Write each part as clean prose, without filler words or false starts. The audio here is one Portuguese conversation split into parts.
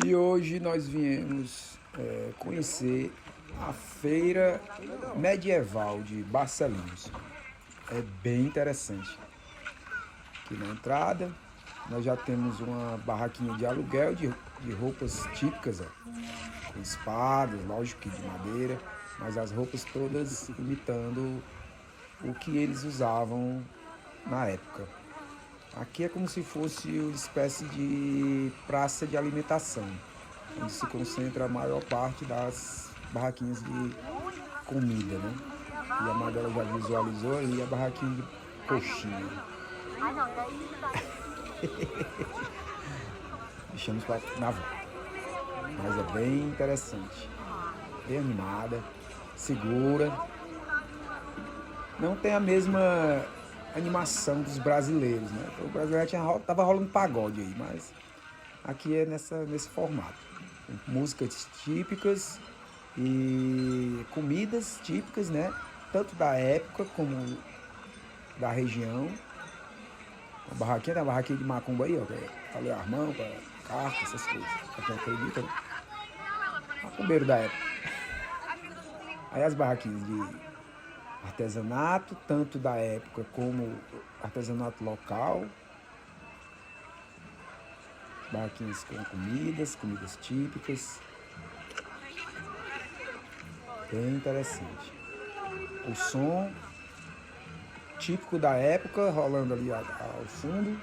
E hoje nós viemos conhecer a feira medieval de Barcelinhos. É bem interessante. Aqui na entrada nós já temos uma barraquinha de aluguel de roupas típicas, ó, com espadas, lógico que de madeira, mas as roupas todas imitando o que eles usavam na época. Aqui é como se fosse uma espécie de praça de alimentação, onde se concentra a maior parte das barraquinhas de comida, né? E a Magela já visualizou ali a barraquinha de coxinha. Deixamos na volta. Mas é bem interessante, bem animada, segura. Não tem a mesma animação dos brasileiros, né? O brasileiro tava rolando pagode aí, mas aqui é nesse formato. Músicas típicas e comidas típicas, né? Tanto da época como da região. Tem a barraquinha de macumba aí, ó. Falei armão, carta, essas coisas. Pra quem acredita, né? Macumbeiro da época. Aí as barraquinhas de artesanato, tanto da época como artesanato local. Barraquinhas com comidas típicas. Bem interessante. O som típico da época rolando ali ao fundo.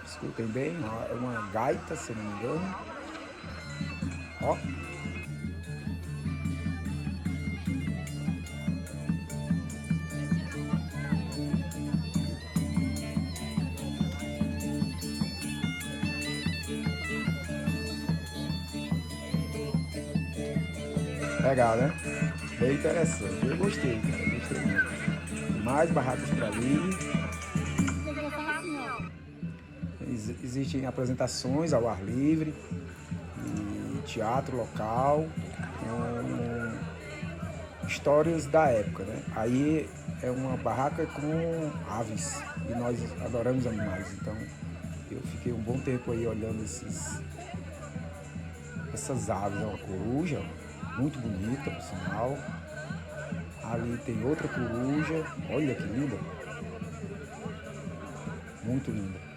Escutem bem, é uma gaita, se não me engano. Ó. Legal, né? Bem interessante. Eu gostei, cara. Gostei muito. Mais barracas por ali. Existem apresentações ao ar livre e teatro local, com histórias da época, né? Aí é uma barraca com aves e nós adoramos animais, então eu fiquei um bom tempo aí olhando essas aves. É uma coruja, muito bonita, por sinal. Ali tem outra coruja, olha que linda, muito linda.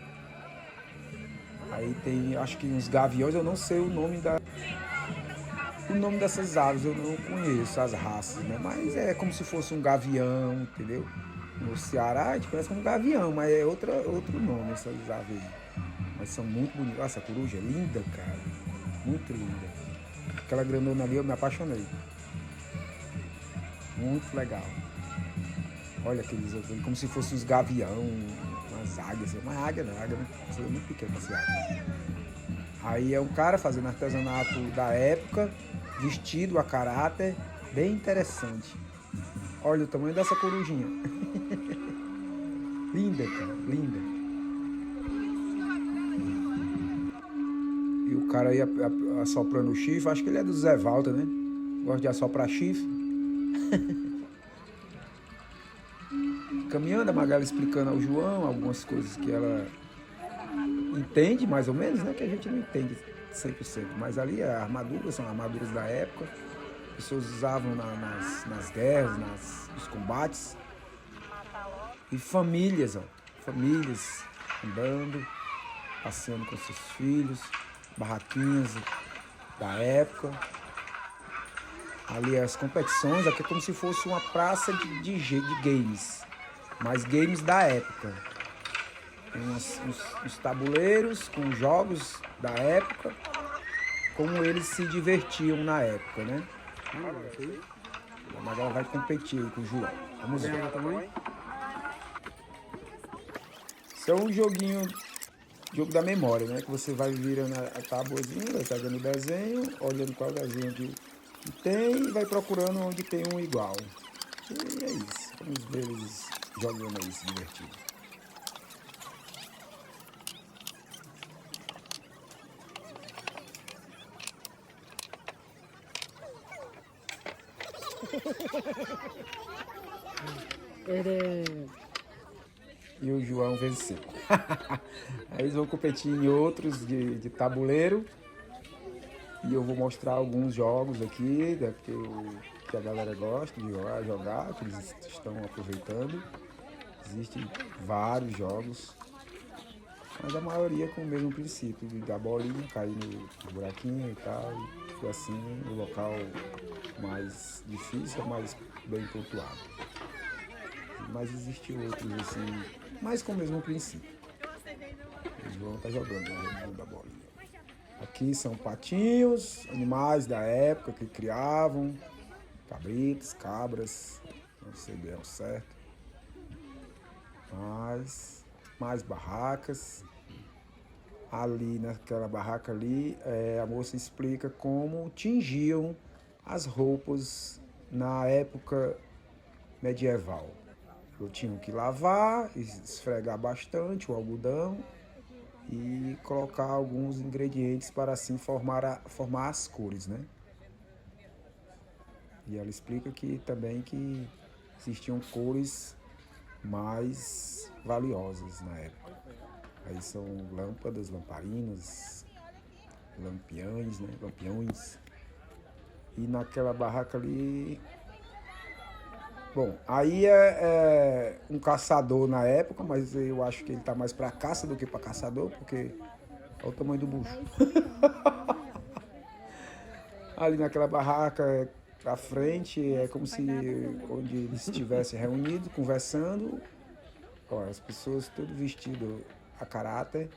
Aí tem, acho que uns gaviões, eu não sei o nome dessas aves, eu não conheço as raças, né? Mas é como se fosse um gavião, entendeu? No Ceará a gente conhece como gavião, mas é outro nome essas aves aí. Mas são muito bonitas. Nossa, a coruja é linda, cara. Muito linda. Aquela grandona ali eu me apaixonei. Muito legal. Olha aqueles outros, como se fossem uns gavião, umas águias. Uma águia não, águia é muito pequena essa águia. Aí é um cara fazendo artesanato da época, vestido a caráter, bem interessante. Olha o tamanho dessa corujinha. Linda, cara, linda. E o cara aí assoprando o chifre, acho que ele é do Zé Walter, né? Gosta de assoprar chifre. Caminhando, a Magali explicando ao João algumas coisas que ela entende, mais ou menos, né? Que a gente não entende 100%. Mas ali são armaduras da época. As pessoas usavam nas guerras, nos combates. E famílias, ó. Famílias andando, passeando com seus filhos. Barraquinhas da época. Ali as competições, aqui é como se fosse uma praça de games. Mas games da época. Tem uns tabuleiros com jogos da época, como eles se divertiam na época, né? A Magala vai competir aí com o João. Vamos ver. Isso é um jogo da memória, né? Que você vai virando a tabuazinha, vai pegando o desenho, olhando qual desenho que tem e vai procurando onde tem um igual. E é isso. Vamos ver eles jogando aí, se divertindo. E o João venceu. Aí eles vão competir em outros de tabuleiro E eu vou mostrar alguns jogos aqui que a galera gosta de jogar, que eles estão aproveitando. Existem vários jogos, mas a maioria com o mesmo princípio, de dar bolinha, cair no buraquinho e tal. E assim o local mais difícil é mais bem pontuado. Mas existem outros assim, mas com o mesmo princípio. O João tá jogando o jogo da bolinha. Aqui são patinhos, animais da época que criavam, cabritos, cabras, não sei bem ao certo. Mas mais barracas. Ali naquela barraca ali, a moça explica como tingiam as roupas na época medieval. Tinham que lavar, esfregar bastante o algodão e colocar alguns ingredientes para assim formar as cores, né? E ela explica que também que existiam cores mais valiosas na época. Aí são lâmpadas, lamparinas, lampiões, né? Lampiões. E naquela barraca ali... Bom, aí é um caçador na época, mas eu acho que ele tá mais para caça do que para caçador, porque olha o tamanho do bucho. Ali naquela barraca à frente é como se onde eles estivessem reunidos, conversando. Ó, as pessoas tudo vestido a caráter,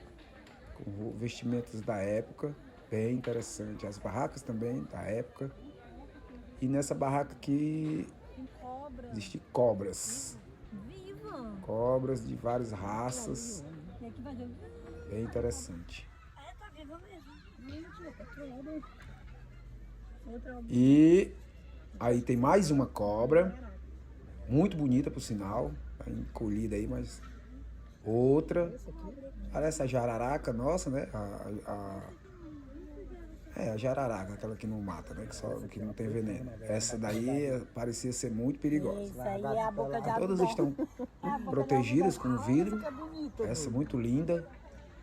com vestimentas da época, bem interessante. As barracas também da época. E nessa barraca aqui existem cobras. Cobras de várias raças. Bem interessante. E aí tem mais uma cobra, muito bonita por sinal, tá encolhida aí, mas outra, parece a jararaca nossa, né? A jararaca, aquela que não mata, né? Que não tem veneno. Essa daí parecia ser muito perigosa. Isso aí é a boca de Todas estão protegidas com vidro. Essa muito linda,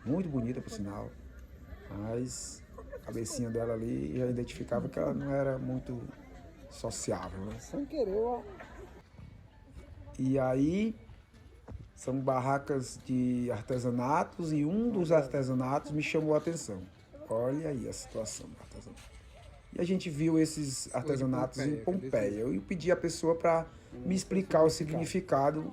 muito bonita por sinal. Mas a cabecinha dela ali já identificava que ela não era muito sociável, né? Sem querer, ó. E aí são barracas de artesanatos e um dos artesanatos me chamou a atenção. Olha aí a situação do artesanato. E a gente viu esses artesanatos em Pompeia. Eu pedi a pessoa para me explicar o significado.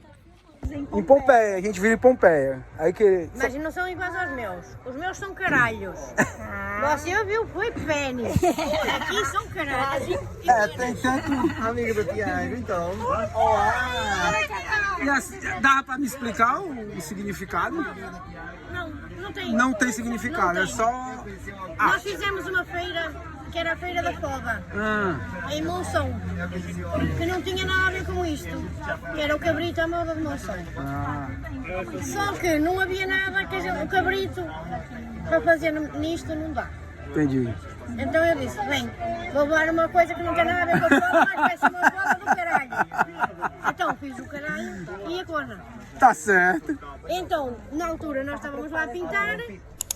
Em Pompeia, a gente vive em Pompeia. Aí que... Mas não são iguais aos meus. Os meus são caralhos. Você viu? Foi pênis. Aqui são caralhos. tem tanto amigo do Tiago, então. Dá pra me explicar o significado? Não tem. Não tem significado, Não é tem. só... Nós fizemos uma feira, que era a Feira da Foda, em Monção, que não tinha nada a ver com isto, que era o cabrito à moda de Monção. Só que não havia nada, que o cabrito, para fazer nisto não dá. Entendi. Então eu disse, bem, vou levar uma coisa que não tem nada a ver com a foda, mas vai ser uma foda do caralho. Então fiz o caralho e a cona. Tá certo. Então, na altura, nós estávamos lá a pintar,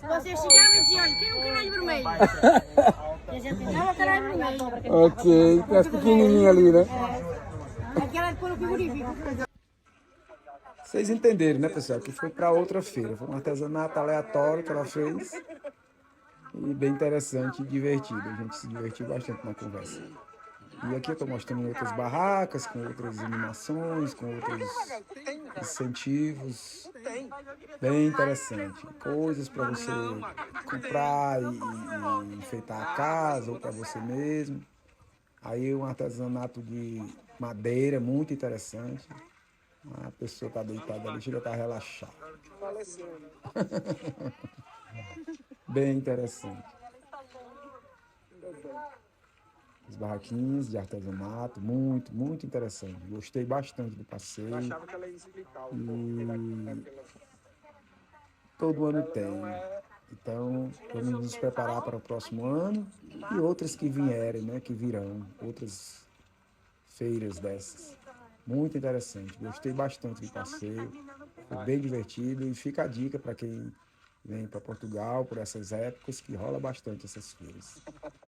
vocês chegavam e diziam, olha, quem é um caralho vermelho? E a gente pintava o caralho vermelho. Ok, tem as pequenininhas ali, né? Aquela de pôr o frigorífico. Vocês entenderam, né, pessoal? Que foi para outra feira. Foi um artesanato aleatório que ela fez. E bem interessante e divertido. A gente se divertiu bastante na conversa. E aqui eu estou mostrando outras barracas, com outras animações, com outros incentivos. Bem interessante. Coisas para você comprar e enfeitar a casa ou para você mesmo. Aí um artesanato de madeira muito interessante. A pessoa está deitada ali, chega a estar relaxada. Bem interessante. As barraquinhas de artesanato, muito, muito interessante. Gostei bastante do passeio. Eu achava que ela ia explicar e todo ano tem. Então, vamos nos preparar para o próximo ano e outras que vierem, né? Que virão, outras feiras dessas. Muito interessante. Gostei bastante do passeio. Foi bem divertido e fica a dica para quem vem para Portugal por essas épocas que rola bastante essas feiras.